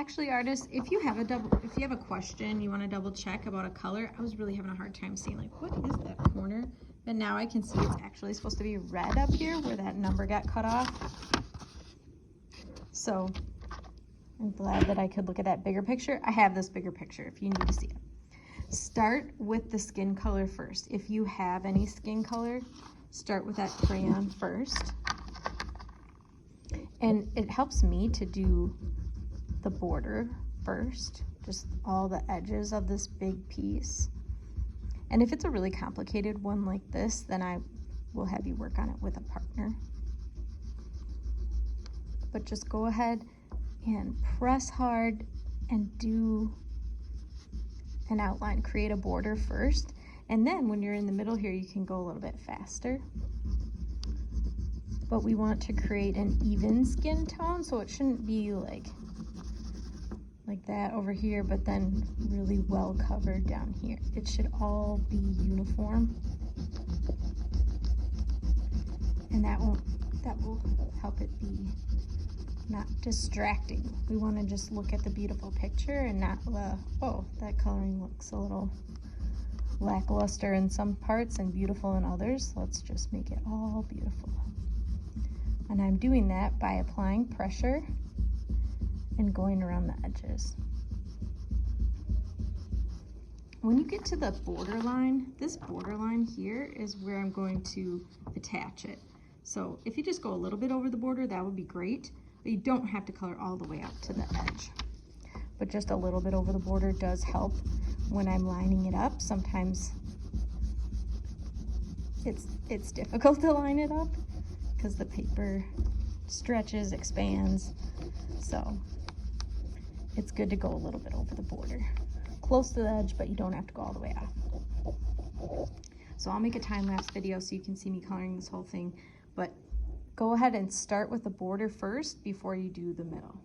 Actually, artists, if you have a question, you want to double check about a color, I was really having a hard time seeing, like, what is that corner? But now I can see it's actually supposed to be red up here where that number got cut off. So I'm glad that I could look at that bigger picture. I have this bigger picture if you need to see it. Start with the skin color first. If you have any skin color, start with that crayon first. And it helps me to do the border first, just all the edges of this big piece. And if it's a really complicated one like this, then I will have you work on it with a partner. But just go ahead and press hard and do an outline, create a border first. And then when you're in the middle here, you can go a little bit faster. But we want to create an even skin tone, so it shouldn't be like that over here, but then really well covered down here. It should all be uniform. And that will help it be not distracting. We want to just look at the beautiful picture and not oh, that coloring looks a little lackluster in some parts and beautiful in others. Let's just make it all beautiful. And I'm doing that by applying pressure and going around the edges. When you get to the borderline, this borderline here is where I'm going to attach it. So if you just go a little bit over the border, that would be great, but you don't have to color all the way up to the edge. But just a little bit over the border does help when I'm lining it up. Sometimes it's difficult to line it up because the paper stretches, expands. So it's good to go a little bit over the border. Close to the edge, but you don't have to go all the way off. So I'll make a time-lapse video so you can see me coloring this whole thing, but go ahead and start with the border first before you do the middle.